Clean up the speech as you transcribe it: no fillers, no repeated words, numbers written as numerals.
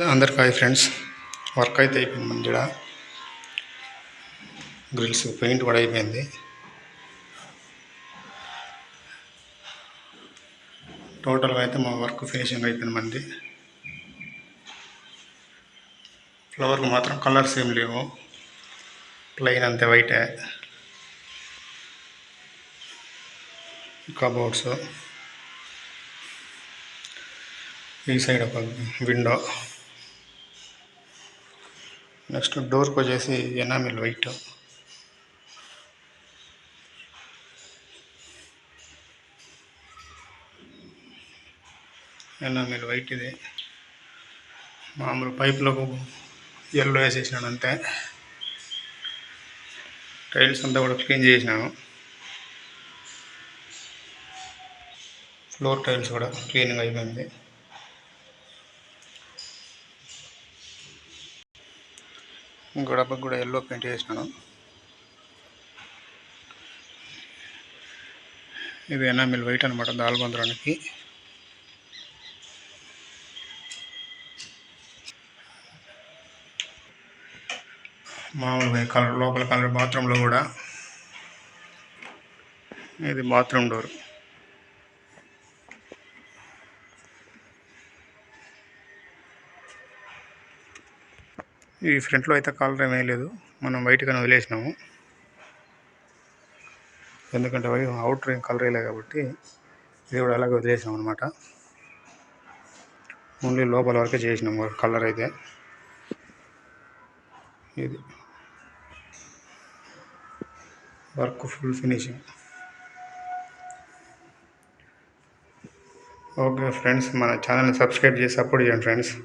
అందరికి hi friends. Work అయితే అయిపోయింది. మన ఇక్కడ గ్రిల్స్ పెయింట్ కూడా అయిపోయింది. టోటల్గా అయితే మా వర్క్ ఫినిషింగ్ అయిపోయింది. మంది ఫ్లవర్కి మాత్రం కలర్స్ ఏం లేవు, ప్లెయిన్ అంతే వైటే. కబోర్డ్స్, ఈ సైడ్ ఒక విండో, నెక్స్ట్ డోర్కి వచ్చేసి ఎనామిల్ వైట్. ఎనామిల్ వైట్ ఇది. మామూలు పైపులకు ఎల్లో వేసేసినాను అంతే. టైల్స్ అంతా కూడా క్లీన్ చేసినాను. ఫ్లోర్ టైల్స్ కూడా క్లీనింగ్ అయిపోయింది. గడపకు కూడా ఎల్లో పెయింట్ చేసినాను. ఇది ఎనామిల్ వైట్ అనమాట దాల్బంద్రానికి. మామూలుగా కలర్ లోపల కలర్ బాత్రూంలో కూడా. ఇది బాత్రూమ్ డోర్. ఈ ఫ్రంట్లో అయితే కలర్ ఏమీ లేదు, మనం వైట్గానే వదిలేసినాము. ఎందుకంటే అవుటర్ ఏం కలర్ వేయలే కాబట్టి ఇది కూడా అలాగే వదిలేసినాం అనమాట. ఓన్లీ లోపల వరకే చేసినాము కలర్ అయితే. ఇది work full finishing. Okay friends, మన ఛానల్ని సబ్స్క్రైబ్ చేసి సపోర్ట్ చేయండి ఫ్రెండ్స్.